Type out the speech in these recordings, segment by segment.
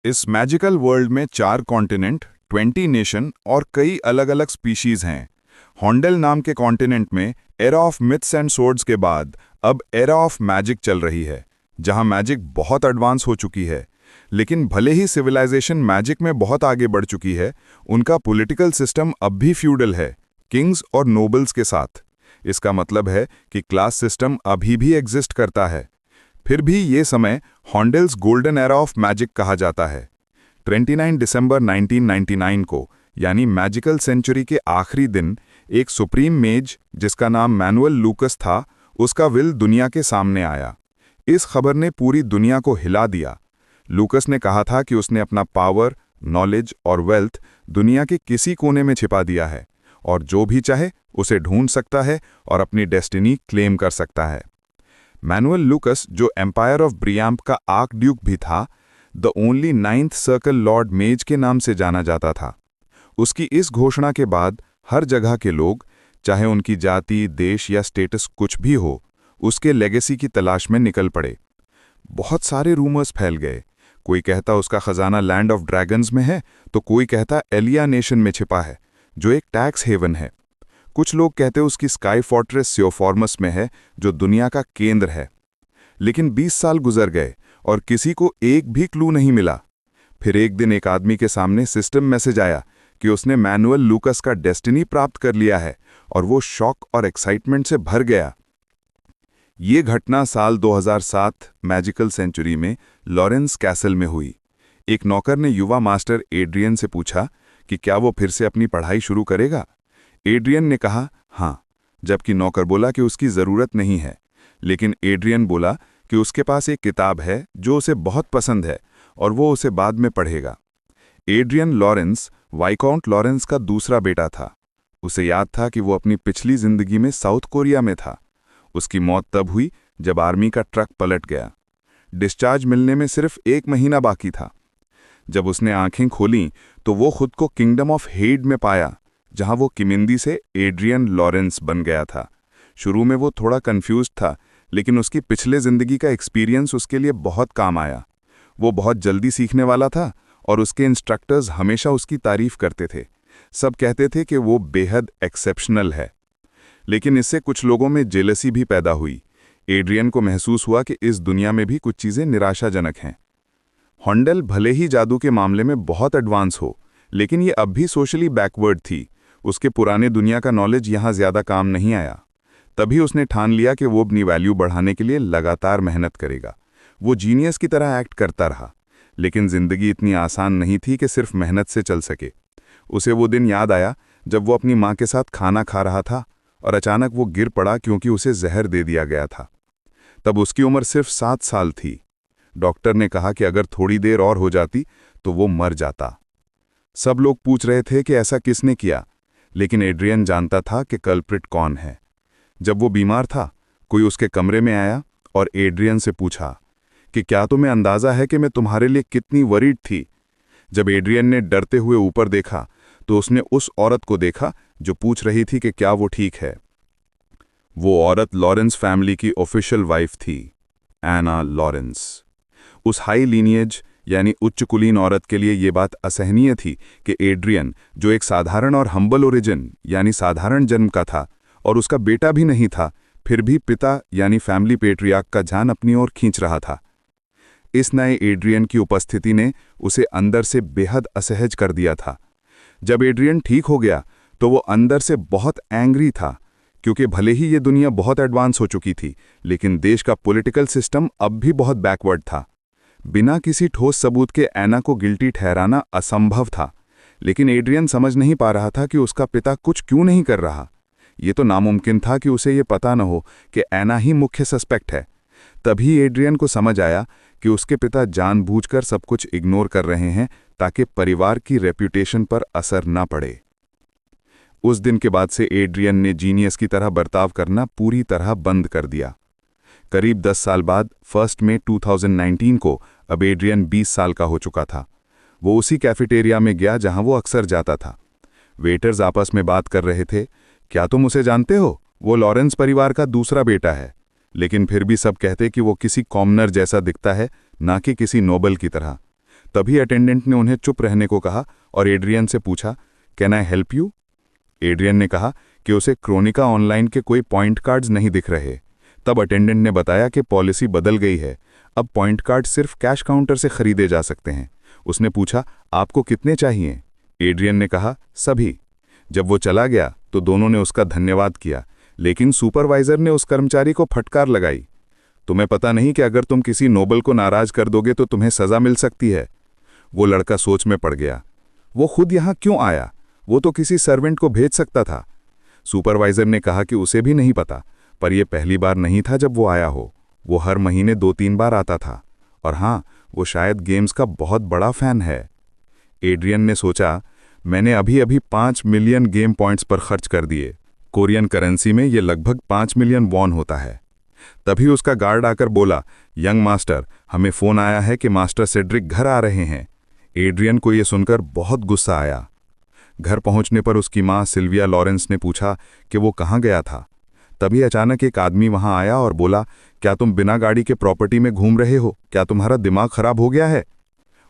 इस magical world में 4 continent, 20 nation और कई अलग अलग स्पीशीज हैं। हॉन्डेल नाम के कॉन्टिनेंट में era of myths and swords के बाद अब एरा ऑफ मैजिक चल रही है, जहां मैजिक बहुत एडवांस हो चुकी है। लेकिन भले ही सिविलाइजेशन मैजिक में बहुत आगे बढ़ चुकी है, उनका पॉलिटिकल सिस्टम अब भी फ्यूडल है, किंग्स और नोबल्स के साथ। इसका मतलब है कि क्लास सिस्टम अभी भी एग्जिस्ट करता है। फिर भी ये समय हॉन्डेल्स गोल्डन एरा ऑफ मैजिक कहा जाता है। 29 दिसंबर 1999 को, यानी मैजिकल सेंचुरी के आखिरी दिन, एक सुप्रीम मेज जिसका नाम मैनुअल लूकस था, उसका विल दुनिया के सामने आया। इस खबर ने पूरी दुनिया को हिला दिया। लूकस ने कहा था कि उसने अपना पावर, नॉलेज और वेल्थ दुनिया के किसी कोने में छिपा दिया है, और जो भी चाहे उसे ढूंढ सकता है और अपनी डेस्टिनी क्लेम कर सकता है। मैनुअल लूकस, जो एम्पायर ऑफ ब्रियाम्प का आर्क ड्यूक भी था, the only 9th circle Lord मेज के नाम से जाना जाता था। उसकी इस घोषणा के बाद हर जगह के लोग, चाहे उनकी जाति, देश या स्टेटस कुछ भी हो, उसके लेगेसी की तलाश में निकल पड़े। बहुत सारे रूमर्स फैल गए। कोई कहता उसका खजाना लैंड ऑफ ड्रैगन्स में है, तो कोई कहता एलिया नेशन में छिपा है, जो एक टैक्स हेवन है। कुछ लोग कहते उसकी स्काई फोर्ट्रेस सियोफॉर्मस में है, जो दुनिया का केंद्र है। लेकिन 20 साल गुजर गए और किसी को एक भी क्लू नहीं मिला। फिर एक दिन एक आदमी के सामने सिस्टम मैसेज आया कि उसने मैनुअल लूकस का डेस्टिनी प्राप्त कर लिया है, और वो शॉक और एक्साइटमेंट से भर गया। ये घटना साल 2007 मैजिकल सेंचुरी में लॉरेंस कैसल में हुई। एक नौकर ने युवा मास्टर एड्रियन से पूछा कि क्या वो फिर से अपनी पढ़ाई शुरू करेगा। एड्रियन ने कहा हाँ, जबकि नौकर बोला कि उसकी ज़रूरत नहीं है। लेकिन एड्रियन बोला कि उसके पास एक किताब है जो उसे बहुत पसंद है और वो उसे बाद में पढ़ेगा। एड्रियन लॉरेंस वाइकाउंट लॉरेंस का दूसरा बेटा था। उसे याद था कि वो अपनी पिछली जिंदगी में साउथ कोरिया में था। उसकी मौत तब हुई जब आर्मी का ट्रक पलट गया। डिस्चार्ज मिलने में सिर्फ 1 महीना बाकी था। जब उसने आंखें खोलीं तो वो खुद को किंगडम ऑफ हेड में पाया, जहां वो किमिंदी से एड्रियन लॉरेंस बन गया था। शुरू में वो थोड़ा कंफ्यूज था, लेकिन उसकी पिछले जिंदगी का एक्सपीरियंस उसके लिए बहुत काम आया। वो बहुत जल्दी सीखने वाला था और उसके इंस्ट्रक्टर्स हमेशा उसकी तारीफ करते थे। सब कहते थे कि वो बेहद एक्सेप्शनल है। लेकिन इससे कुछ लोगों में जेलसी भी पैदा हुई। एड्रियन को महसूस हुआ कि इस दुनिया में भी कुछ चीज़ें निराशाजनक हैं। हॉन्डेल भले ही जादू के मामले में बहुत एडवांस हो, लेकिन ये अब भी सोशली बैकवर्ड थी। उसके पुराने दुनिया का नॉलेज यहाँ ज़्यादा काम नहीं आया। तभी उसने ठान लिया कि वो अपनी वैल्यू बढ़ाने के लिए लगातार मेहनत करेगा। वो जीनियस की तरह एक्ट करता रहा, लेकिन ज़िंदगी इतनी आसान नहीं थी कि सिर्फ मेहनत से चल सके। उसे वो दिन याद आया जब वो अपनी माँ के साथ खाना खा रहा था और अचानक वो गिर पड़ा क्योंकि उसे जहर दे दिया गया था। तब उसकी उम्र सिर्फ 7 साल थी। डॉक्टर ने कहा कि अगर थोड़ी देर और हो जाती तो वो मर जाता। सब लोग पूछ रहे थे कि ऐसा किसने किया, लेकिन एड्रियन जानता था कि कल्प्रिट कौन है। जब वो बीमार था, कोई उसके कमरे में आया और एड्रियन से पूछा कि क्या तुम्हें अंदाज़ा है कि मैं तुम्हारे लिए कितनी वरीड थी। जब एड्रियन ने डरते हुए ऊपर देखा तो उसने उस औरत को देखा जो पूछ रही थी कि क्या वो ठीक है। वो औरत लॉरेंस फैमिली की ऑफिशियल वाइफ थी, एना लॉरेंस। उस हाई लीनिएज यानी उच्च कुलीन औरत के लिए ये बात असहनीय थी कि एड्रियन, जो एक साधारण और हम्बल ओरिजिन यानी साधारण जन्म का था और उसका बेटा भी नहीं था, फिर भी पिता यानी फैमिली पेट्रियार्क का ध्यान अपनी ओर खींच रहा था। इस नए एड्रियन की उपस्थिति ने उसे अंदर से बेहद असहज कर दिया था। जब एड्रियन ठीक हो गया तो वो अंदर से बहुत एंग्री था, क्योंकि भले ही ये दुनिया बहुत एडवांस हो चुकी थी, लेकिन देश का पॉलिटिकल सिस्टम अब भी बहुत बैकवर्ड था। बिना किसी ठोस सबूत के एना को गिल्टी ठहराना असंभव था, लेकिन एड्रियन समझ नहीं पा रहा था कि उसका पिता कुछ क्यों नहीं कर रहा। ये तो नामुमकिन था कि उसे ये पता न हो कि एना ही मुख्य सस्पेक्ट है। तभी एड्रियन को समझ आया कि उसके पिता जानबूझकर सब कुछ इग्नोर कर रहे हैं ताकि परिवार की रेप्यूटेशन पर असर न पड़े। उस दिन के बाद से एड्रियन ने जीनियस की तरह बर्ताव करना पूरी तरह बंद कर दिया। करीब 10 साल बाद 1 मई 2019 को अब एड्रियन 20 साल का हो चुका था। वो उसी कैफेटेरिया में गया जहां वो अक्सर जाता था। वेटर्स आपस में बात कर रहे थे, क्या तुम उसे जानते हो? वो लॉरेंस परिवार का दूसरा बेटा है। लेकिन फिर भी सब कहते कि वो किसी कॉमनर जैसा दिखता है, ना कि किसी नोबल की तरह। तभी अटेंडेंट ने उन्हें चुप रहने को कहा और एड्रियन से पूछा, can I help you? Adrian ने कहा कि उसे क्रोनिका ऑनलाइन के कोई पॉइंट कार्ड्स नहीं दिख रहे। तब अटेंडेंट ने बताया कि पॉलिसी बदल गई है, अब पॉइंट कार्ड सिर्फ कैश काउंटर से खरीदे जा सकते हैं। उसने पूछा, आपको कितने चाहिए? एड्रियन ने कहा, सभी। जब वो चला गया तो दोनों ने उसका धन्यवाद किया, लेकिन सुपरवाइजर ने उस कर्मचारी को फटकार लगाई, तुम्हें पता नहीं कि अगर तुम किसी नोबल को नाराज कर दोगे तो तुम्हें सजा मिल सकती है। वो लड़का सोच में पड़ गया, वो खुद यहाँ क्यों आया? वो तो किसी सर्वेंट को भेज सकता था। सुपरवाइजर ने कहा कि उसे भी नहीं पता, पर यह पहली बार नहीं था जब वो आया हो। वो हर महीने 2-3 बार आता था, और हाँ, वो शायद गेम्स का बहुत बड़ा फैन है। एड्रियन ने सोचा, मैंने अभी अभी 5 मिलियन गेम पॉइंट्स पर खर्च कर दिए। कोरियन करेंसी में ये लगभग 5 मिलियन वॉन होता है। तभी उसका गार्ड आकर बोला, यंग मास्टर, हमें फोन आया है कि मास्टर सेड्रिक घर आ रहे हैं। एड्रियन को यह सुनकर बहुत गुस्सा आया। घर पहुंचने पर उसकी मां सिल्विया लॉरेंस ने पूछा कि वो कहाँ गया था। तभी अचानक एक आदमी वहां आया और बोला, क्या तुम बिना गाड़ी के प्रॉपर्टी में घूम रहे हो? क्या तुम्हारा दिमाग खराब हो गया है?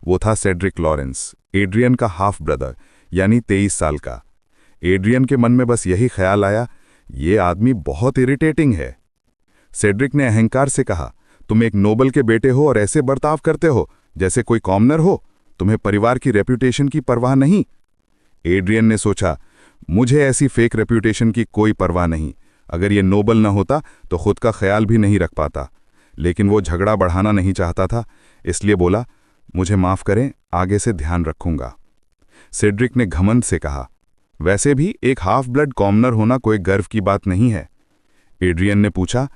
वो था सेड्रिक लॉरेंस, एड्रियन का हाफ ब्रदर, यानी 23 साल का। एड्रियन के मन में बस यही ख्याल आया, ये आदमी बहुत इरिटेटिंग है। सेड्रिक ने अहंकार से कहा, तुम एक नोबल के बेटे हो और ऐसे बर्ताव करते हो जैसे कोई कॉमनर हो। तुम्हें परिवार की रेप्यूटेशन की परवाह नहीं। एड्रियन ने सोचा, मुझे ऐसी फेक रेप्यूटेशन की कोई परवाह नहीं। अगर ये नोबल न होता तो खुद का ख्याल भी नहीं रख पाता। लेकिन वो झगड़ा बढ़ाना नहीं चाहता था, इसलिए बोला, मुझे माफ करें, आगे से ध्यान रखूंगा। सेड्रिक ने घमंड से कहा, वैसे भी एक हाफ ब्लड कॉमनर होना कोई गर्व की बात नहीं है। एड्रियन ने पूछा,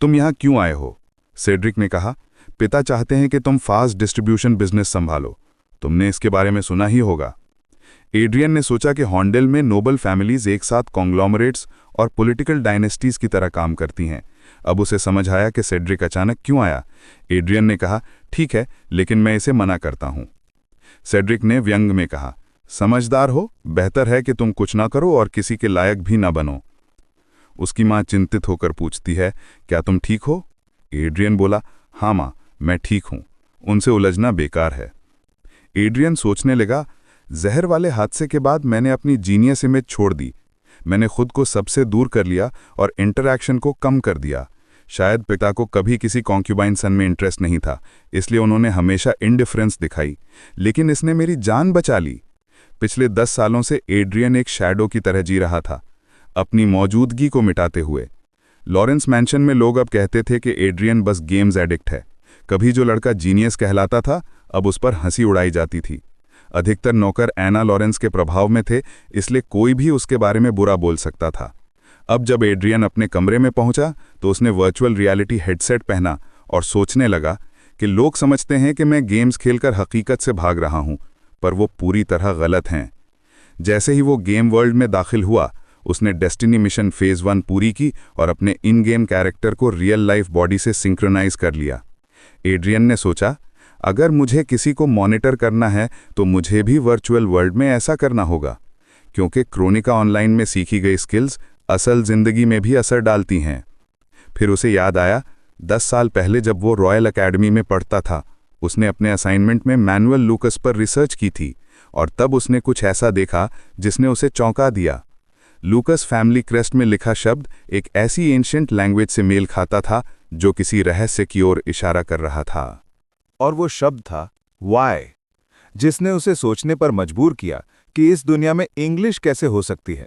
तुम यहां क्यों आए हो? सेड्रिक ने कहा, पिता चाहते हैं कि तुम फास्ट डिस्ट्रीब्यूशन बिजनेस संभालो। तुमने इसके बारे में सुना ही होगा। एड्रियन ने सोचा कि हॉन्डेल में नोबल फैमिलीज एक साथ कॉन्ग्लोमरेट्स और पॉलिटिकल डायनेस्टीज की तरह काम करती हैं। अब उसे समझ आया कि सेड्रिक अचानक क्यों आया। एड्रियन ने कहा, ठीक है, लेकिन मैं इसे मना करता हूं। सेड्रिक ने व्यंग में कहा, समझदार हो, बेहतर है कि तुम कुछ ना करो और किसी के लायक भी ना बनो। उसकी मां चिंतित होकर पूछती है, क्या तुम ठीक हो? एड्रियन बोला, हाँ मां, मैं ठीक हूं। उनसे उलझना बेकार है। एड्रियन सोचने लगा, जहर वाले हादसे के बाद मैंने अपनी जीनियस इमेज छोड़ दी। मैंने खुद को सबसे दूर कर लिया और इंटरैक्शन को कम कर दिया। शायद पिता को कभी किसी कॉन्क्यूबाइन सन में इंटरेस्ट नहीं था, इसलिए उन्होंने हमेशा इंडिफरेंस दिखाई, लेकिन इसने मेरी जान बचा ली। पिछले 10 सालों से एड्रियन एक शैडो की तरह जी रहा था, अपनी मौजूदगी को मिटाते हुए। लॉरेंस मैंशन में लोग अब कहते थे कि एड्रियन बस गेम्स एडिक्ट है। कभी जो लड़का जीनियस कहलाता था, अब उस पर हंसी उड़ाई जाती थी। अधिकतर नौकर एना लॉरेंस के प्रभाव में थे, इसलिए कोई भी उसके बारे में बुरा बोल सकता था। अब जब एड्रियन अपने कमरे में पहुंचा तो उसने वर्चुअल रियलिटी हेडसेट पहना और सोचने लगा कि लोग समझते हैं कि मैं गेम्स खेलकर हकीकत से भाग रहा हूं, पर वो पूरी तरह गलत हैं। जैसे ही वो गेम वर्ल्ड में दाखिल हुआ, उसने डेस्टिनी मिशन फेज 1 पूरी की और अपने इन गेम कैरेक्टर को रियल लाइफ बॉडी से सिंक्रोनाइज कर लिया। एड्रियन ने सोचा, अगर मुझे किसी को मॉनिटर करना है तो मुझे भी वर्चुअल वर्ल्ड में ऐसा करना होगा, क्योंकि क्रोनिका ऑनलाइन में सीखी गई स्किल्स असल जिंदगी में भी असर डालती हैं। फिर उसे याद आया, 10 साल पहले जब वो रॉयल एकेडमी में पढ़ता था, उसने अपने असाइनमेंट में मैनुअल लूकस पर रिसर्च की थी, और तब उसने कुछ ऐसा देखा जिसने उसे चौंका दिया। लूकस फैमिली क्रेस्ट में लिखा शब्द एक ऐसी एंशिएंट लैंग्वेज से मेल खाता था जो किसी रहस्य की ओर इशारा कर रहा था। और वो शब्द था वाई, जिसने उसे सोचने पर मजबूर किया कि इस दुनिया में इंग्लिश कैसे हो सकती है।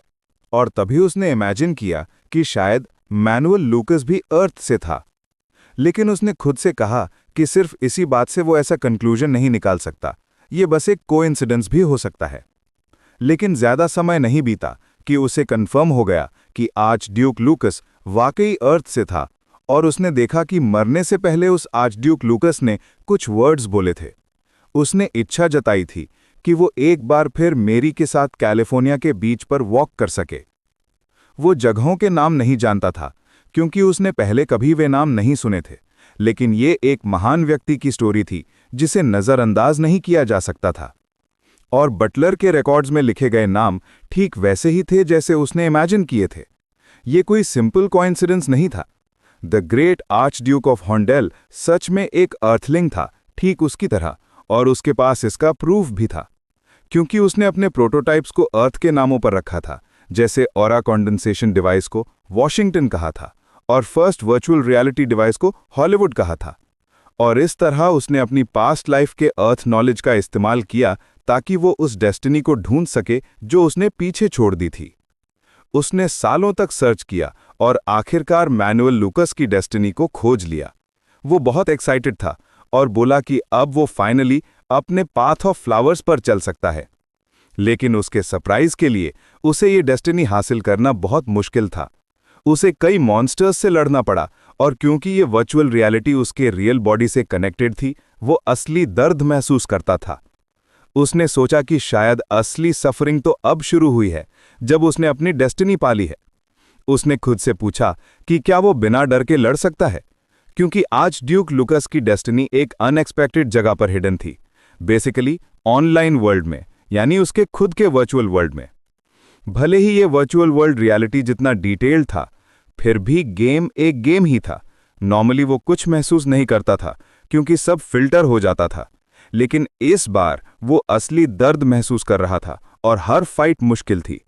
और तभी उसने इमेजिन किया कि शायद मैनुअल लूकस भी अर्थ से था। लेकिन उसने खुद से कहा कि सिर्फ इसी बात से वो ऐसा कंक्लूजन नहीं निकाल सकता, ये बस एक कोइंसिडेंस भी हो सकता है। लेकिन ज्यादा समय नहीं बीता कि उसे कंफर्म हो गया कि आर्चड्यूक लूकस वाकई अर्थ से था, और उसने देखा कि मरने से पहले उस आर्चड्यूक लूकस ने कुछ वर्ड्स बोले थे। उसने इच्छा जताई थी कि वो एक बार फिर मेरी के साथ कैलिफोर्निया के बीच पर वॉक कर सके। वो जगहों के नाम नहीं जानता था, क्योंकि उसने पहले कभी वे नाम नहीं सुने थे, लेकिन ये एक महान व्यक्ति की स्टोरी थी जिसे नज़रअंदाज नहीं किया जा सकता था। और बटलर के रिकॉर्ड्स में लिखे गए नाम ठीक वैसे ही थे जैसे उसने इमेजिन किए थे। ये कोई सिंपल कोइंसिडेंस नहीं था। द ग्रेट आर्चड्यूक ऑफ हॉन्डेल सच में एक अर्थलिंग था, ठीक उसकी तरह, और उसके पास इसका प्रूफ भी था, क्योंकि उसने अपने प्रोटोटाइप्स को अर्थ के नामों पर रखा था, जैसे ऑरा कंडेंसेशन डिवाइस को वॉशिंगटन कहा था और फर्स्ट वर्चुअल रियलिटी डिवाइस को हॉलीवुड कहा था। और इस तरह उसने अपनी पास्ट लाइफ के अर्थ नॉलेज का इस्तेमाल किया ताकि वो उस डेस्टिनी को ढूंढ सके जो उसने पीछे छोड़ दी थी। उसने सालों तक सर्च किया और आखिरकार मैनुअल लूकस की डेस्टिनी को खोज लिया। वो बहुत एक्साइटेड था और बोला कि अब वो फाइनली अपने पाथ ऑफ फ्लावर्स पर चल सकता है। लेकिन उसके सरप्राइज के लिए उसे ये डेस्टिनी हासिल करना बहुत मुश्किल था। उसे कई मॉन्स्टर्स से लड़ना पड़ा और क्योंकि ये वर्चुअल रियलिटी उसके रियल बॉडी से कनेक्टेड थी, वो असली दर्द महसूस करता था। उसने सोचा कि शायद असली सफरिंग तो अब शुरू हुई है जब उसने अपनी डेस्टिनी पाली है। उसने खुद से पूछा कि क्या वो बिना डर के लड़ सकता है, क्योंकि आज ड्यूक लुकस की डेस्टिनी एक अनएक्सपेक्टेड जगह पर हिडन थी, बेसिकली ऑनलाइन वर्ल्ड में, यानी उसके खुद के वर्चुअल वर्ल्ड में। भले ही ये वर्चुअल वर्ल्ड रियलिटी जितना डिटेल्ड था, फिर भी गेम एक गेम ही था। नॉर्मली वो कुछ महसूस नहीं करता था क्योंकि सब फिल्टर हो जाता था, लेकिन इस बार वो असली दर्द महसूस कर रहा था और हर फाइट मुश्किल थी।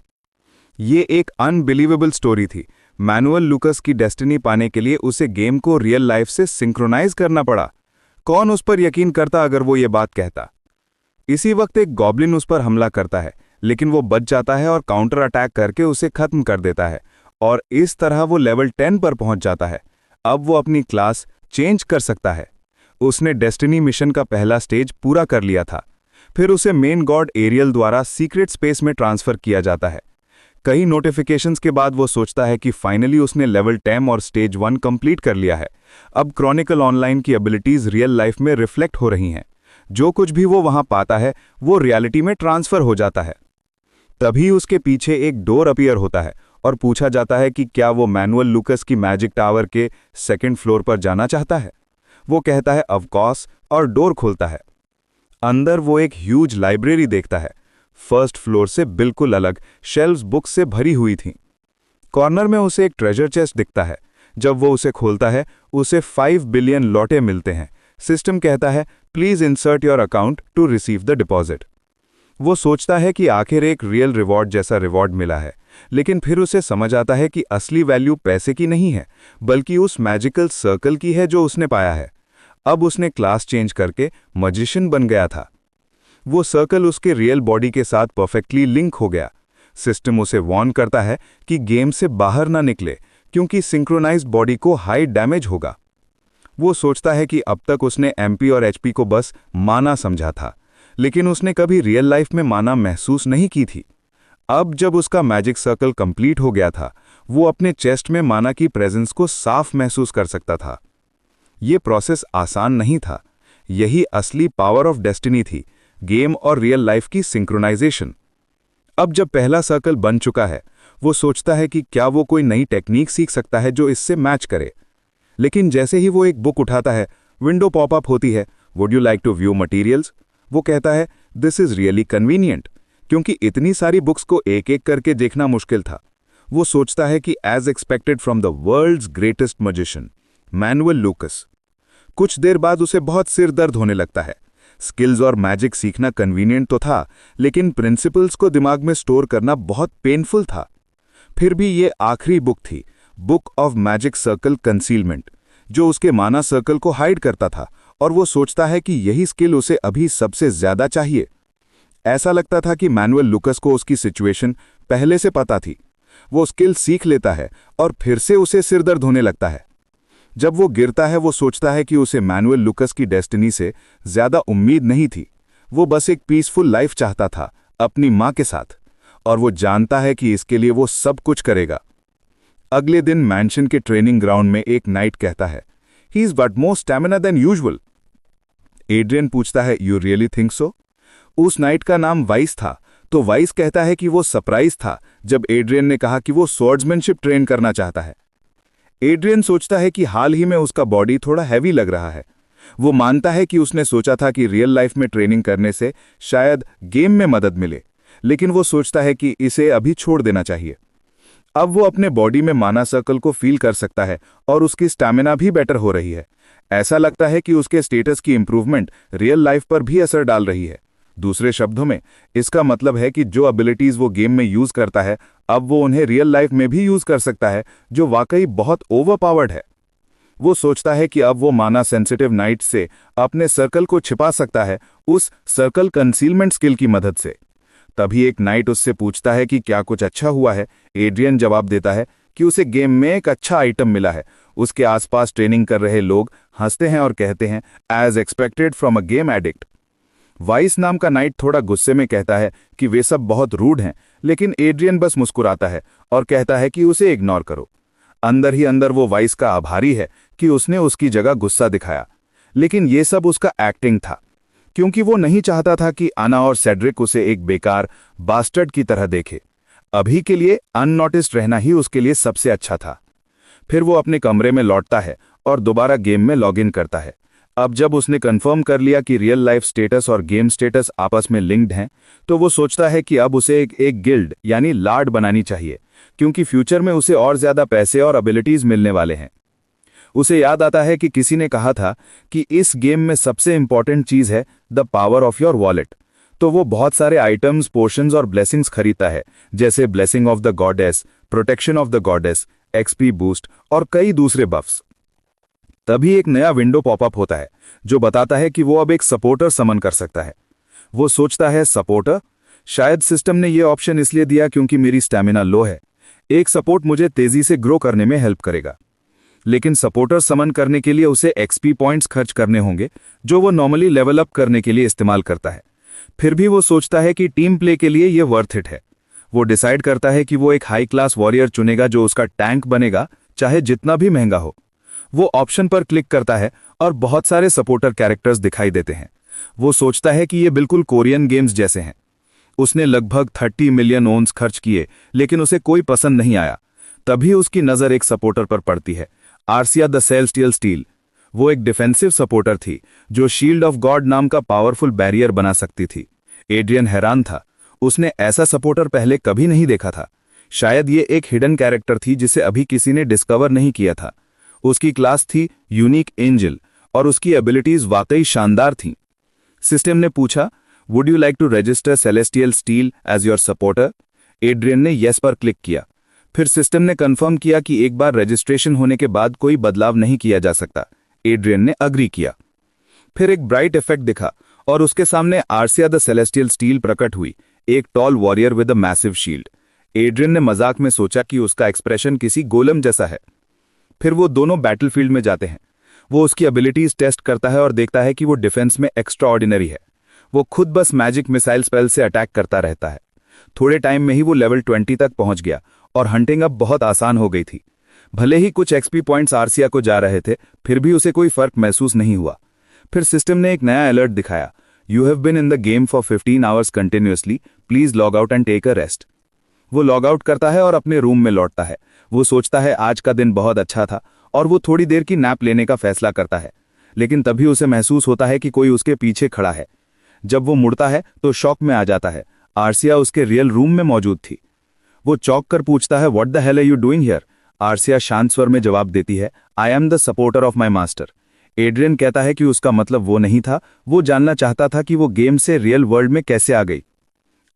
ये एक अनबिलीवेबल स्टोरी थी। मैनुअल लुकस की डेस्टिनी पाने के लिए उसे गेम को रियल लाइफ से सिंक्रोनाइज करना पड़ा। कौन उस पर यकीन करता अगर वो ये बात कहता। इसी वक्त एक गॉब्लिन उस पर हमला करता है, लेकिन वो बच जाता है और काउंटर अटैक करके उसे खत्म कर देता है और इस तरह वो लेवल 10 पर पहुंच जाता है। अब वो अपनी क्लास चेंज कर सकता है। उसने डेस्टिनी मिशन का पहला स्टेज पूरा कर लिया था। फिर उसे मेन गॉड एरियल द्वारा सीक्रेट स्पेस में ट्रांसफर किया जाता है। कई नोटिफिकेशंस के बाद वो सोचता है कि फाइनली उसने लेवल 10 और स्टेज 1 कंप्लीट कर लिया है। अब क्रॉनिकल ऑनलाइन की एबिलिटीज रियल लाइफ में रिफ्लेक्ट हो रही हैं। जो कुछ भी वो वहां पाता है वो रियलिटी में ट्रांसफर हो जाता है। तभी उसके पीछे एक डोर अपीयर होता है और पूछा जाता है कि क्या वो मैनुअल लुकस की मैजिक टावर के 2nd फ्लोर पर जाना चाहता है। वो कहता है ऑफ कोर्स और डोर खोलता है। अंदर वो एक ह्यूज लाइब्रेरी देखता है। 1st फ्लोर से बिल्कुल अलग शेल्व्स बुक्स से भरी हुई थीं। कॉर्नर में उसे एक ट्रेजर चेस्ट दिखता है। जब वो उसे खोलता है उसे 5 बिलियन लौटे मिलते हैं। सिस्टम कहता है please insert your account to receive the deposit. वो सोचता है कि आखिर एक रियल रिवॉर्ड जैसा रिवॉर्ड मिला है, लेकिन फिर उसे समझ आता है कि असली वैल्यू पैसे की नहीं है बल्कि उस मैजिकल सर्कल की है जो उसने पाया है। अब उसने क्लास चेंज करके मजिशियन बन गया था। वो सर्कल उसके रियल बॉडी के साथ परफेक्टली लिंक हो गया। सिस्टम उसे वार्न करता है कि गेम से बाहर ना निकले क्योंकि सिंक्रोनाइज्ड बॉडी को हाई डैमेज होगा। वो सोचता है कि अब तक उसने एमपी और एचपी को बस माना समझा था, लेकिन उसने कभी रियल लाइफ में माना महसूस नहीं की थी। अब जब उसका मैजिक सर्कल कंप्लीट हो गया था, वो अपने चेस्ट में माना की प्रेजेंस को साफ महसूस कर सकता था। ये प्रोसेस आसान नहीं था। यही असली पावर ऑफ डेस्टिनी थी, गेम और रियल लाइफ की सिंक्रोनाइजेशन। अब जब पहला सर्कल बन चुका है, वो सोचता है कि क्या वो कोई नई टेक्निक सीख सकता है जो इससे मैच करे। लेकिन जैसे ही वो एक बुक उठाता है, विंडो पॉपअप होती है, would you like to view materials. वो कहता है दिस इज रियली कन्वीनियंट, क्योंकि इतनी सारी बुक्स को एक एक करके देखना मुश्किल था। वो सोचता है कि as expected from the world's greatest magician Manuel Lucas. कुछ देर बाद उसे बहुत सिर दर्द होने लगता है। स्किल्स और मैजिक सीखना कन्वीनियंट तो था, लेकिन प्रिंसिपल्स को दिमाग में स्टोर करना बहुत पेनफुल था। फिर भी ये आखिरी बुक थी, book of magic circle concealment, जो उसके माना सर्कल को हाइड करता था, और वो सोचता है कि यही स्किल उसे अभी सबसे ज्यादा चाहिए। ऐसा लगता था कि मैनुअल लुकस को उसकी सिचुएशन पहले से पता थी। वो स्किल सीख लेता है और फिर से उसे सिरदर्द होने लगता है। जब वो गिरता है, वो सोचता है कि उसे मैनुअल लुकस की डेस्टिनी से ज्यादा उम्मीद नहीं थी। वो बस एक पीसफुल लाइफ चाहता था अपनी माँ के साथ, और वो जानता है कि इसके लिए वो सब कुछ करेगा। अगले दिन मैंशन के ट्रेनिंग ग्राउंड में एक नाइट कहता है he is but more stamina than usual. Adrian पूछता है यू रियली थिंक सो। उस नाइट का नाम वाइस था, तो वाइस कहता है कि वो सरप्राइज था जब एड्रियन ने कहा कि वो स्वॉर्ड्समैनशिप ट्रेन करना चाहता है। एड्रियन सोचता है कि हाल ही में उसका बॉडी थोड़ा हैवी लग रहा है। वो मानता है कि उसने सोचा था कि रियल लाइफ में ट्रेनिंग करने से शायद गेम में मदद मिले, लेकिन वो सोचता है कि इसे अभी छोड़ देना चाहिए। अब वो अपने बॉडी में माना सर्कल को फील कर सकता है और उसकी स्टैमिना भी बेटर हो रही है। ऐसा लगता है कि उसके स्टेटस की इंप्रूवमेंट रियल लाइफ पर भी असर डाल रही है। दूसरे शब्दों में इसका मतलब है कि जो एबिलिटीज वो गेम में यूज करता है अब वो उन्हें रियल लाइफ में भी यूज कर सकता है, जो वाकई बहुत ओवरपावर्ड है। वो सोचता है कि अब वो माना सेंसिटिव नाइट से अपने सर्कल को छिपा सकता है उस सर्कल कंसीलमेंट स्किल की मदद से। तभी एक नाइट उससे पूछता है कि क्या कुछ अच्छा हुआ है। एड्रियन जवाब देता है कि उसे गेम में एक अच्छा आइटम मिला है। उसके आसपास ट्रेनिंग कर रहे लोग हंसते हैं और कहते हैं, as expected from a game addict. Vice नाम का नाइट थोड़ा गुस्से में कहता है कि वे सब बहुत रूड हैं, लेकिन एड्रियन बस मुस्कुराता है और कहता है कि उसे इग्नोर करो। अंदर ही अंदर वो वाइस का आभारी है कि उसने उसकी जगह गुस्सा दिखाया, लेकिन ये सब उसका एक्टिंग था, क्योंकि वो नहीं चाहता था कि आना और सेड्रिक उसे एक बेकार बास्टर्ड की तरह देखे। अभी के लिए अननोटिस्ड रहना ही उसके लिए सबसे अच्छा था। फिर वो अपने कमरे में लौटता है और दोबारा गेम में लॉगिन करता है। अब जब उसने कंफर्म कर लिया कि रियल लाइफ स्टेटस और गेम स्टेटस आपस में लिंक्ड हैं, तो वो सोचता है कि अब उसे एक गिल्ड यानी लार्ड बनानी चाहिए, क्योंकि फ्यूचर में उसे और ज्यादा पैसे और एबिलिटीज मिलने वाले हैं। उसे याद आता है कि किसी ने कहा था कि इस गेम में सबसे इंपॉर्टेंट चीज है the power of your wallet. तो वो बहुत सारे आइटम्स, पोशंस और ब्लेसिंग्स खरीदता है, जैसे blessing of the goddess, protection of the goddess, XP boost और कई दूसरे बफ्स। तभी एक नया विंडो पॉपअप होता है जो बताता है कि वो अब एक सपोर्टर समन कर सकता है। वो सोचता है, सपोर्टर? शायद सिस्टम ने यह ऑप्शन इसलिए दिया क्योंकि मेरी स्टैमिना लो है। एक सपोर्ट मुझे तेजी से ग्रो करने में हेल्प करेगा। लेकिन सपोर्टर समन करने के लिए उसे एक्सपी पॉइंट्स खर्च करने होंगे, जो वो नॉर्मली लेवल अप करने के लिए इस्तेमाल करता है। फिर भी वो सोचता है कि टीम प्ले के लिए ये वर्थ इट है। वो डिसाइड करता है कि वो एक हाई क्लास वॉरियर चुनेगा जो उसका टैंक बनेगा, चाहे जितना भी महंगा हो। वो ऑप्शन पर क्लिक करता है और बहुत सारे सपोर्टर कैरेक्टर्स दिखाई देते हैं। वो सोचता है कि ये बिल्कुल कोरियन गेम्स जैसे हैं। उसने लगभग 30 मिलियन ओन्स खर्च किए, लेकिन उसे कोई पसंद नहीं आया। तभी उसकी नजर एक सपोर्टर पर पड़ती है, आर्सिया द सेलेस्टियल स्टील। वो एक डिफेंसिव सपोर्टर थी जो शील्ड ऑफ गॉड नाम का पावरफुल बैरियर बना सकती थी। एड्रियन हैरान था, उसने ऐसा सपोर्टर पहले कभी नहीं देखा था। शायद ये एक हिडन कैरेक्टर थी जिसे अभी किसी ने डिस्कवर नहीं किया था। उसकी क्लास थी यूनिक एंजल और उसकी एबिलिटीज वाकई शानदार थीं। सिस्टम ने पूछा, would you like to register celestial steel as your supporter? Adrian ने येस पर क्लिक किया। फिर सिस्टम ने कंफर्म किया कि एक बार रजिस्ट्रेशन होने के बाद कोई बदलाव नहीं किया जा सकता। एड्रियन ने अग्री किया। फिर एक ब्राइट इफेक्ट दिखा और उसके सामने आर्सिया द सेलेस्टियल स्टील प्रकट हुई, एक tall warrior with a massive shield. Adrian ने मजाक में सोचा कि उसका एक्सप्रेशन किसी गोलम जैसा है। फिर वो दोनों बैटलफील्ड में जाते हैं। वो उसकी एबिलिटीज टेस्ट करता है और देखता है कि वो डिफेंस में एक्स्ट्रा ऑर्डिनरी है। वो खुद बस मैजिक मिसाइल स्पेल से अटैक करता रहता है। थोड़े टाइम में ही वो लेवल 20 तक पहुंच गया और हंटिंग अब बहुत आसान हो गई थी। भले ही कुछ एक्सपी पॉइंट्स आर्सिया को जा रहे थे, फिर भी उसे कोई फर्क महसूस नहीं हुआ। फिर सिस्टम ने एक नया अलर्ट दिखाया, you have been in the game for 15 hours continuously, please log out and take a rest. वो लॉग आउट करता है और अपने रूम में लौटता है। वो सोचता है आज का दिन बहुत अच्छा था और वो थोड़ी देर की नैप लेने का फैसला करता है। लेकिन तभी उसे महसूस होता है कि कोई उसके पीछे खड़ा है। जब वो मुड़ता है तो शॉक में आ जाता है, आर्सिया उसके रियल रूम में मौजूद थी। वो चौंक कर पूछता है, what the hell are you doing here? Arsia शांत स्वर में जवाब देती है, I am the supporter of my master. Adrian कहता है कि उसका मतलब वो नहीं था, वो जानना चाहता था कि वो गेम से रियल वर्ल्ड में कैसे आ गई।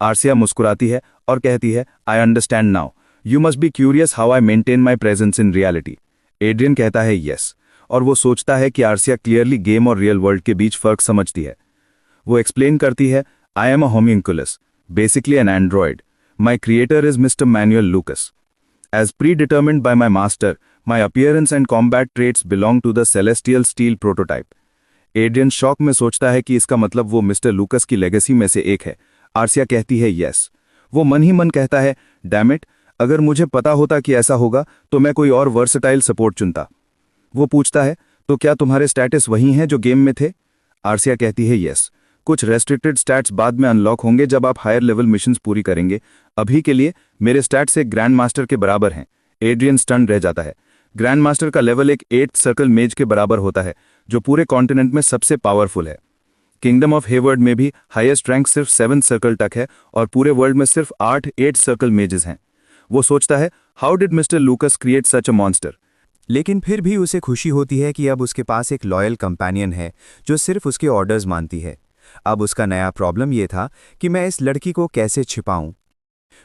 आर्सिया मुस्कुराती है और कहती है, I understand now, you must be curious how I maintain my presence in reality. Adrian कहता है यस, और वो सोचता है कि आर्सिया क्लियरली गेम और रियल वर्ल्ड के बीच फर्क समझती है। वो एक्सप्लेन करती है, I am a homunculus, basically an android. My creator is mister Manuel Lucas. As predetermined by my master, my appearance and combat traits belong to the Celestial Steel prototype. Adrian shock में सोचता है कि इसका मतलब वो mister लूकस की legacy में से एक है। आर्सिया कहती है यस। वो मन ही मन कहता है, डैम इट, अगर मुझे पता होता कि ऐसा होगा तो मैं कोई और वर्सटाइल सपोर्ट चुनता। वो पूछता है, तो क्या तुम्हारे स्टैटस वही हैं जो गेम में थे? आर्सिया कहती है यस। कुछ रेस्ट्रिक्टेड स्टैट्स बाद में अनलॉक होंगे जब आप हायर लेवल मिशंस पूरी करेंगे। अभी के लिए मेरे स्टैट्स एक ग्रैंड मास्टर के बराबर हैं। एड्रियन स्टन रह जाता है। ग्रैंड मास्टर का लेवल एक 8 सर्कल मेज के बराबर होता है, जो पूरे कॉन्टिनेंट में सबसे पावरफुल है। किंगडम ऑफ हेवर्ड में भी हाईएस्ट रैंक सिर्फ 7 सर्कल तक है और पूरे वर्ल्ड में सिर्फ 8 सर्कल मेजेस हैं। वो सोचता है, how did mister लूकस create such a monster? लेकिन फिर भी उसे खुशी होती है कि अब उसके पास एक लॉयल कंपेनियन है जो सिर्फ उसके ऑर्डर्स मानती है। अब उसका नया प्रॉब्लम ये था कि मैं इस लड़की को कैसे छिपाऊं।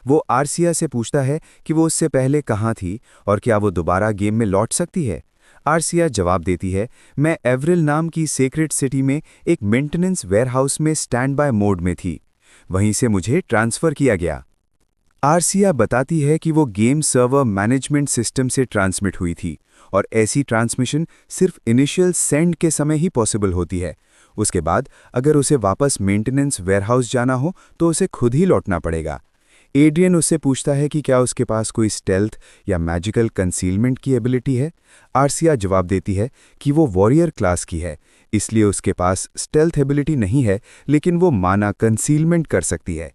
वो आर्सिया से पूछता है कि वो उससे पहले कहाँ थी और क्या वो दोबारा गेम में लौट सकती है। आर्सिया जवाब देती है, मैं एवरिल नाम की सीक्रेट सिटी में एक मेंटेनेंस वेयरहाउस में स्टैंड बाय मोड में थी, वहीं से मुझे ट्रांसफ़र किया गया। आर्सिया बताती है कि वो गेम सर्वर मैनेजमेंट सिस्टम से ट्रांसमिट हुई थी और ऐसी ट्रांसमिशन सिर्फ इनिशियल सेंड के समय ही पॉसिबल होती है। उसके बाद अगर उसे वापस मेंटेनेंस वेयरहाउस जाना हो तो उसे खुद ही लौटना पड़ेगा। एड्रियन उससे पूछता है कि क्या उसके पास कोई स्टेल्थ या मैजिकल कंसीलमेंट की एबिलिटी है। आर्सिया जवाब देती है कि वो वॉरियर क्लास की है, इसलिए उसके पास स्टेल्थ एबिलिटी नहीं है, लेकिन वो माना कंसीलमेंट कर सकती है।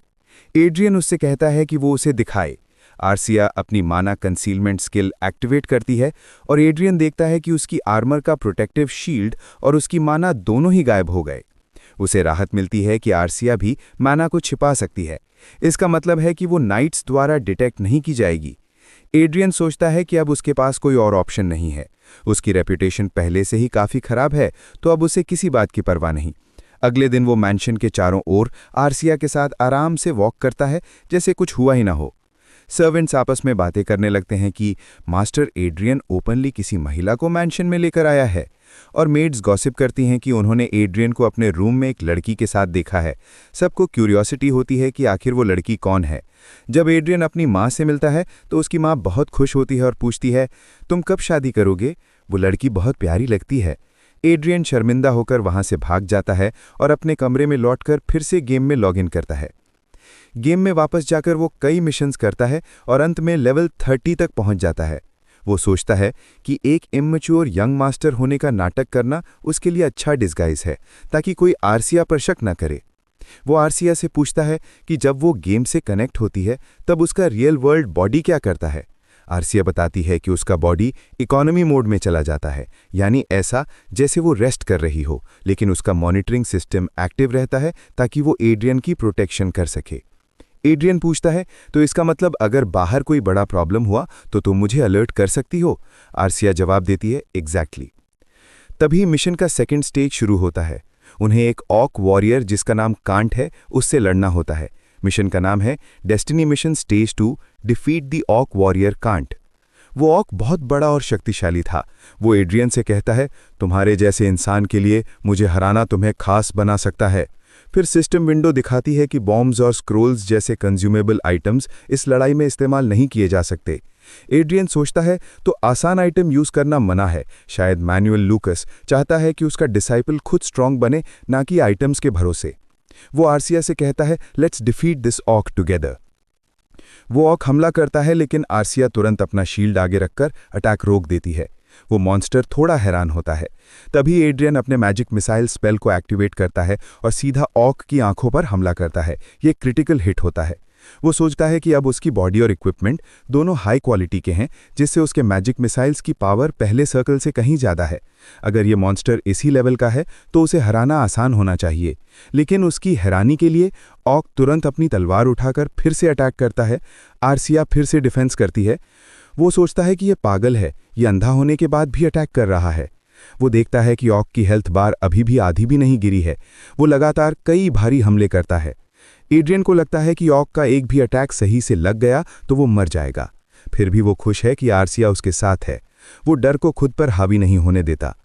एड्रियन उससे कहता है कि वो उसे दिखाए। आर्सिया अपनी माना कंसीलमेंट स्किल एक्टिवेट करती है और एड्रियन देखता है कि उसकी आर्मर का प्रोटेक्टिव शील्ड और उसकी माना दोनों ही गायब हो गए। उसे राहत मिलती है कि आर्सिया भी माना को छिपा सकती है। इसका मतलब है कि वो नाइट्स द्वारा डिटेक्ट नहीं की जाएगी। एड्रियन सोचता है कि अब उसके पास कोई और ऑप्शन नहीं है। उसकी रेपुटेशन पहले से ही काफ़ी खराब है, तो अब उसे किसी बात की परवाह नहीं। अगले दिन वो मैंशन के चारों ओर आर्सिया के साथ आराम से वॉक करता है, जैसे कुछ हुआ ही ना हो। सर्वेंट्स आपस में बातें करने लगते हैं कि मास्टर एड्रियन ओपनली किसी महिला को मैंशन में लेकर आया है, और मेड्स गॉसिप करती हैं कि उन्होंने एड्रियन को अपने रूम में एक लड़की के साथ देखा है। सबको क्यूरियोसिटी होती है कि आखिर वो लड़की कौन है। जब एड्रियन अपनी माँ से मिलता है तो उसकी माँ बहुत खुश होती है और पूछती है, तुम कब शादी करोगे? वो लड़की बहुत प्यारी लगती है। एड्रियन शर्मिंदा होकर वहाँ से भाग जाता है और अपने कमरे में लौटकर फिर से गेम में लॉगिन करता है। गेम में वापस जाकर वो कई मिशंस करता है और अंत में लेवल 30 तक पहुंच जाता है। वो सोचता है कि एक इमैच्योर यंग मास्टर होने का नाटक करना उसके लिए अच्छा डिस्गाइज है, ताकि कोई आर्सिया पर शक न करे। वो आर्सिया से पूछता है कि जब वो गेम से कनेक्ट होती है तब उसका रियल वर्ल्ड बॉडी क्या करता है। आर्सिया बताती है कि उसका बॉडी इकोनॉमी मोड में चला जाता है, यानी ऐसा जैसे वो रेस्ट कर रही हो, लेकिन उसका मॉनिटरिंग सिस्टम एक्टिव रहता है ताकि वो एड्रियन की प्रोटेक्शन कर सके। एड्रियन पूछता है, तो इसका मतलब अगर बाहर कोई बड़ा प्रॉब्लम हुआ तो तुम मुझे अलर्ट कर सकती हो? आर्सिया जवाब देती है, एग्जैक्टली। तभी मिशन का सेकंड स्टेज शुरू होता है। उन्हें एक ऑक वॉरियर जिसका नाम कांट है उससे लड़ना होता है। मिशन का नाम है destiny mission stage 2, defeat the ऑक वॉरियर कांट। वो ऑक बहुत बड़ा और शक्तिशाली था। वो एड्रियन से कहता है, तुम्हारे जैसे इंसान के लिए मुझे हराना तुम्हें खास बना सकता है। फिर सिस्टम विंडो दिखाती है कि बॉम्ब्स और स्क्रोल्स जैसे कंज्यूमेबल आइटम्स इस लड़ाई में इस्तेमाल नहीं किए जा सकते। एड्रियन सोचता है तो आसान आइटम यूज करना मना है। शायद मैनुअल लूकस चाहता है कि उसका डिसाइपल खुद स्ट्रांग बने, ना कि आइटम्स के भरोसे। वो आर्सिया से कहता है, लेट्स डिफीट दिस ऑक टुगेदर। वो ऑक हमला करता है, लेकिन आर्सिया तुरंत अपना शील्ड आगे रखकर अटैक रोक देती है। वो मॉन्स्टर थोड़ा हैरान होता है। तभी एड्रियन अपने मैजिक मिसाइल स्पेल को एक्टिवेट करता है और सीधा ऑक की आंखों पर हमला करता है। ये क्रिटिकल हिट होता है। वो सोचता है कि अब उसकी बॉडी और इक्विपमेंट दोनों हाई क्वालिटी के हैं, जिससे उसके मैजिक मिसाइल्स की पावर पहले सर्कल से कहीं ज़्यादा है। अगर ये मॉन्स्टर इसी लेवल का है तो उसे हराना आसान होना चाहिए, लेकिन उसकी हैरानी के लिए ऑक तुरंत अपनी तलवार उठाकर फिर से अटैक करता है। आर्सिया फिर से डिफेंस करती है। वो सोचता है कि ये पागल है, ये अंधा होने के बाद भी अटैक कर रहा है। वो देखता है कि ऑक की हेल्थ बार अभी भी आधी भी नहीं गिरी है। वो लगातार कई भारी हमले करता है। एड्रियन को लगता है कि ऑक का एक भी अटैक सही से लग गया तो वो मर जाएगा। फिर भी वो खुश है कि आर्सिया उसके साथ है। वो डर को खुद पर हावी नहीं होने देता।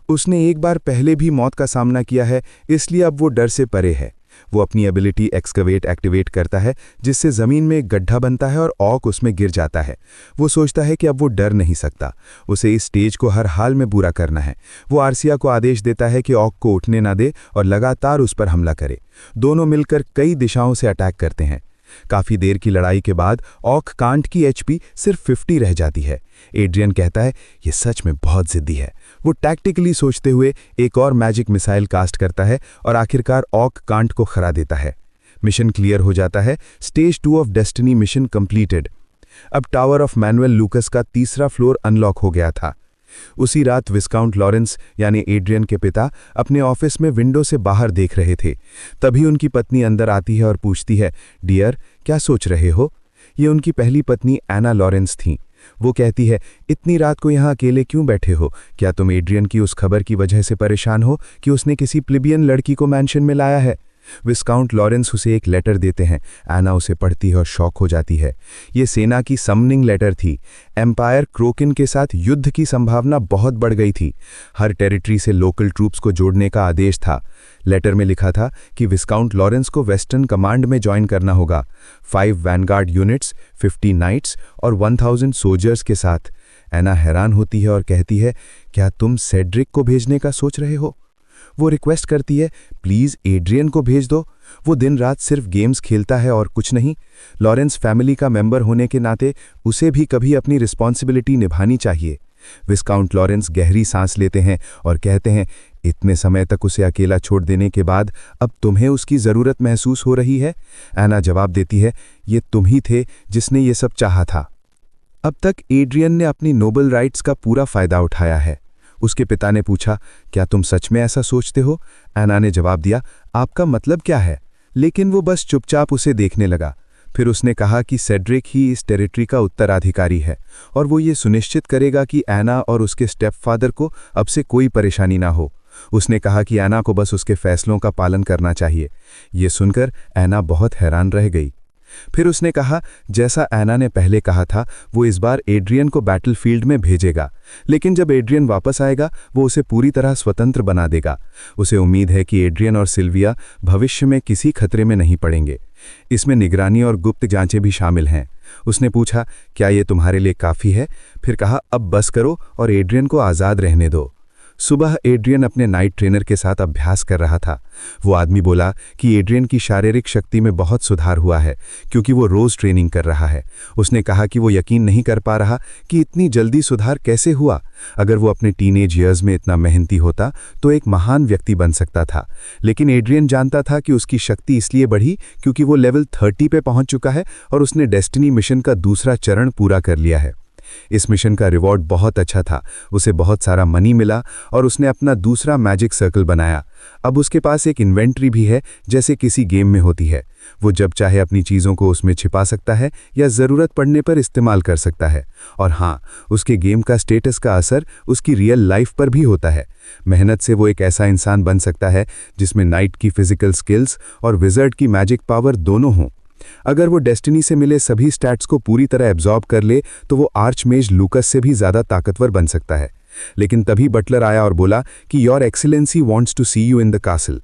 उसने एक बार पहले भी मौत का सामना किया है, इसलिए अब वो डर से परे है। वो अपनी एबिलिटी एक्सकवेट एक्टिवेट करता है, जिससे ज़मीन में एक गड्ढा बनता है और ऑक उसमें गिर जाता है। वो सोचता है कि अब वो डर नहीं सकता, उसे इस स्टेज को हर हाल में पूरा करना है। वो आर्सिया को आदेश देता है कि ऑक को उठने ना दे और लगातार उस पर हमला करे। दोनों मिलकर कई दिशाओं से अटैक करते हैं। काफ़ी देर की लड़ाई के बाद ऑक कांट की एचपी सिर्फ 50 रह जाती है। एड्रियन कहता है, ये सच में बहुत जिद्दी है। वो टैक्टिकली सोचते हुए एक और मैजिक मिसाइल कास्ट करता है और आखिरकार ऑक कांट को हरा देता है। मिशन क्लियर हो जाता है। Stage 2 of destiny mission completed. अब टावर ऑफ मैनुअल लूकस का तीसरा फ्लोर अनलॉक हो गया था। उसी रात विस्काउंट लॉरेंस यानी एड्रियन के पिता अपने ऑफिस में विंडो से बाहर देख रहे थे। तभी उनकी पत्नी अंदर आती है और पूछती है, डियर क्या सोच रहे हो? ये उनकी पहली पत्नी एना लॉरेंस थीं। वो कहती है, इतनी रात को यहाँ अकेले क्यों बैठे हो? क्या तुम एड्रियन की उस खबर की वजह से परेशान हो कि उसने किसी प्लिबियन लड़की को मैंशन में लाया है? विस्काउंट लॉरेंस उसे एक लेटर देते हैं। एना उसे पढ़ती है और शॉक हो जाती है। ये सेना की समनिंग लेटर थी। एम्पायर क्रोकिन के साथ युद्ध की संभावना बहुत बढ़ गई थी। हर टेरिटरी से लोकल ट्रूप्स को जोड़ने का आदेश था। लेटर में लिखा था कि विस्काउंट लॉरेंस को वेस्टर्न कमांड में ज्वाइन करना होगा, 5 वैनगार्ड यूनिट्स, 50 नाइट्स और 1000 सोल्जर्स के साथ। एना हैरान होती है और कहती है, क्या तुम सेड्रिक को भेजने का सोच रहे हो? वो रिक्वेस्ट करती है, प्लीज़ एड्रियन को भेज दो। वो दिन रात सिर्फ गेम्स खेलता है और कुछ नहीं। लॉरेंस फैमिली का मेंबर होने के नाते उसे भी कभी अपनी रिस्पॉन्सिबिलिटी निभानी चाहिए। विस्काउंट लॉरेंस गहरी सांस लेते हैं और कहते हैं, इतने समय तक उसे अकेला छोड़ देने के बाद अब तुम्हें उसकी ज़रूरत महसूस हो रही है? एना जवाब देती है, ये तुम ही थे जिसने ये सब चाहा था। अब तक एड्रियन ने अपनी नोबल राइट्स का पूरा फ़ायदा उठाया है। उसके पिता ने पूछा, क्या तुम सच में ऐसा सोचते हो? एना ने जवाब दिया, आपका मतलब क्या है? लेकिन वो बस चुपचाप उसे देखने लगा। फिर उसने कहा कि सेड्रिक ही इस टेरिटरी का उत्तराधिकारी है और वो ये सुनिश्चित करेगा कि एना और उसके स्टेपफादर को अब से कोई परेशानी ना हो। उसने कहा कि एना को बस उसके फैसलों का पालन करना चाहिए। ये सुनकर एना बहुत हैरान रह गई। फिर उसने कहा, जैसा एना ने पहले कहा था, वो इस बार एड्रियन को बैटलफील्ड में भेजेगा, लेकिन जब एड्रियन वापस आएगा वो उसे पूरी तरह स्वतंत्र बना देगा। उसे उम्मीद है कि एड्रियन और सिल्विया भविष्य में किसी खतरे में नहीं पड़ेंगे। इसमें निगरानी और गुप्त जांचें भी शामिल हैं। उसने पूछा, क्या ये तुम्हारे लिए काफ़ी है? फिर कहा, अब बस करो और एड्रियन को आज़ाद रहने दो। सुबह एड्रियन अपने नाइट ट्रेनर के साथ अभ्यास कर रहा था। वो आदमी बोला कि एड्रियन की शारीरिक शक्ति में बहुत सुधार हुआ है क्योंकि वो रोज़ ट्रेनिंग कर रहा है। उसने कहा कि वो यकीन नहीं कर पा रहा कि इतनी जल्दी सुधार कैसे हुआ। अगर वो अपने टीनेज ईयर्स में इतना मेहनती होता तो एक महान व्यक्ति बन सकता था। लेकिन एड्रियन जानता था कि उसकी शक्ति इसलिए बढ़ी क्योंकि वो लेवल 30 पे पहुंच चुका है और उसने डेस्टिनी मिशन का दूसरा चरण पूरा कर लिया है। इस मिशन का रिवॉर्ड बहुत अच्छा था। उसे बहुत सारा मनी मिला और उसने अपना दूसरा मैजिक सर्कल बनाया। अब उसके पास एक इन्वेंट्री भी है, जैसे किसी गेम में होती है। वो जब चाहे अपनी चीज़ों को उसमें छिपा सकता है या ज़रूरत पड़ने पर इस्तेमाल कर सकता है। और हाँ, उसके गेम का स्टेटस का असर उसकी रियल लाइफ पर भी होता है। मेहनत से वो एक ऐसा इंसान बन सकता है जिसमें नाइट की फिजिकल स्किल्स और विज़र्ड की मैजिक पावर दोनों हों। अगर वो डेस्टिनी से मिले सभी स्टैट्स को पूरी तरह एब्जॉर्ब कर ले तो वो आर्चमेज लूकस से भी ज़्यादा ताकतवर बन सकता है। लेकिन तभी बटलर आया और बोला कि your excellency wants to see you in the castle.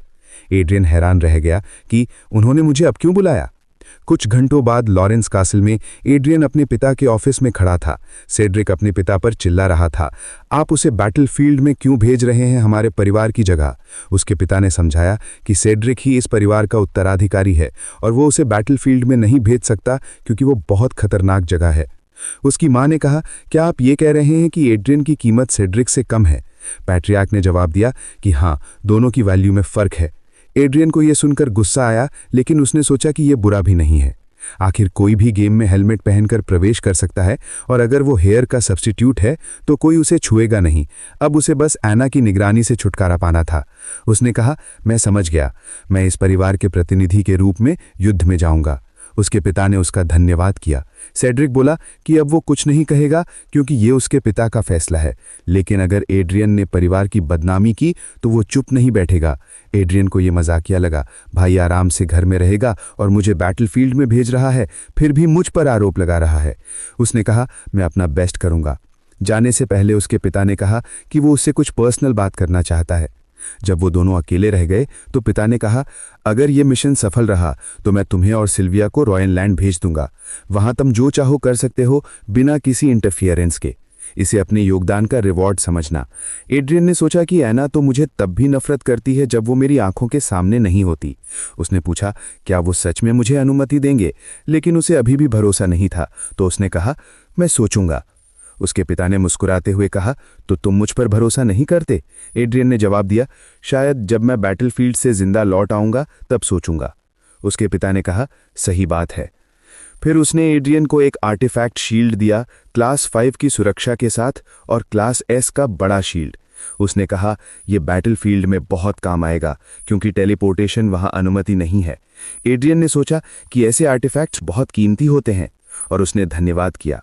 Adrian हैरान रह गया कि उन्होंने मुझे अब क्यों बुलाया। कुछ घंटों बाद लॉरेंस कासल में एड्रियन अपने पिता के ऑफिस में खड़ा था। सेड्रिक अपने पिता पर चिल्ला रहा था, आप उसे बैटलफील्ड में क्यों भेज रहे हैं हमारे परिवार की जगह? उसके पिता ने समझाया कि सेड्रिक ही इस परिवार का उत्तराधिकारी है और वो उसे बैटलफील्ड में नहीं भेज सकता क्योंकि वो बहुत खतरनाक जगह है। उसकी मां ने कहा, क्या आप ये कह रहे हैं कि एड्रियन की कीमत सेड्रिक से कम है? पैट्रियार्क ने जवाब दिया कि हाँ, दोनों की वैल्यू में फ़र्क है। एड्रियन को यह सुनकर गुस्सा आया, लेकिन उसने सोचा कि यह बुरा भी नहीं है। आखिर कोई भी गेम में हेलमेट पहनकर प्रवेश कर सकता है और अगर वो हेयर का सब्स्टिट्यूट है तो कोई उसे छुएगा नहीं। अब उसे बस एना की निगरानी से छुटकारा पाना था। उसने कहा, मैं समझ गया, मैं इस परिवार के प्रतिनिधि के रूप में युद्ध में जाऊंगा। उसके पिता ने उसका धन्यवाद किया। सेड्रिक बोला कि अब वो कुछ नहीं कहेगा क्योंकि ये उसके पिता का फैसला है, लेकिन अगर एड्रियन ने परिवार की बदनामी की तो वो चुप नहीं बैठेगा। एड्रियन को ये मजाकिया लगा, भाई आराम से घर में रहेगा और मुझे बैटलफील्ड में भेज रहा है, फिर भी मुझ पर आरोप लगा रहा है। उसने कहा, मैं अपना बेस्ट करूंगा। जाने से पहले उसके पिता ने कहा कि वो उससे कुछ पर्सनल बात करना चाहता है। जब वो दोनों अकेले रह गए तो पिता ने कहा, अगर ये मिशन सफल रहा तो मैं तुम्हें और सिल्विया को रॉयल लैंड भेज दूंगा। वहां तुम जो चाहो कर सकते हो बिना किसी इंटरफियरेंस के। इसे अपने योगदान का रिवॉर्ड समझना। एड्रियन ने सोचा कि एना तो मुझे तब भी नफरत करती है जब वो मेरी आंखों के सामने नहीं होती। उसने पूछा, क्या वो सच में मुझे अनुमति देंगे? लेकिन उसे अभी भी भरोसा नहीं था, तो उसने कहा, मैं सोचूंगा। उसके पिता ने मुस्कुराते हुए कहा, तो तुम मुझ पर भरोसा नहीं करते? एड्रियन ने जवाब दिया, शायद जब मैं बैटलफील्ड से जिंदा लौट आऊंगा तब सोचूंगा। उसके पिता ने कहा, सही बात है। फिर उसने एड्रियन को एक आर्टिफैक्ट शील्ड दिया, क्लास 5 की सुरक्षा के साथ और क्लास S का बड़ा शील्ड। उसने कहा, यह बैटलफील्ड में बहुत काम आएगा क्योंकि टेलीपोर्टेशन वहां अनुमति नहीं है। एड्रियन ने सोचा कि ऐसे आर्टिफैक्ट्स बहुत कीमती होते हैं और उसने धन्यवाद किया।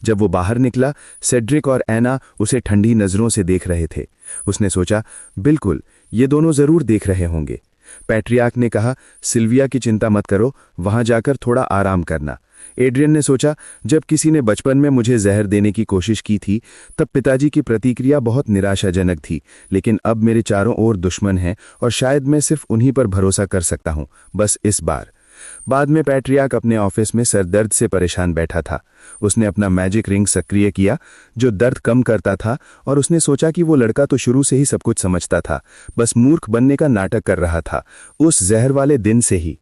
जब वो बाहर निकला, सेड्रिक और एना उसे ठंडी नज़रों से देख रहे थे। उसने सोचा, बिल्कुल, ये दोनों ज़रूर देख रहे होंगे। पैट्रियार्क ने कहा, सिल्विया की चिंता मत करो, वहां जाकर थोड़ा आराम करना। एड्रियन ने सोचा, जब किसी ने बचपन में मुझे जहर देने की कोशिश की थी तब पिताजी की प्रतिक्रिया बहुत निराशाजनक थी, लेकिन अब मेरे चारों ओर दुश्मन हैं और शायद मैं सिर्फ उन्हीं पर भरोसा कर सकता हूं, बस इस बार। बाद में पैट्रियार्क अपने ऑफिस में सरदर्द से परेशान बैठा था। उसने अपना मैजिक रिंग सक्रिय किया जो दर्द कम करता था, और उसने सोचा कि वो लड़का तो शुरू से ही सब कुछ समझता था, बस मूर्ख बनने का नाटक कर रहा था, उस जहर वाले दिन से ही।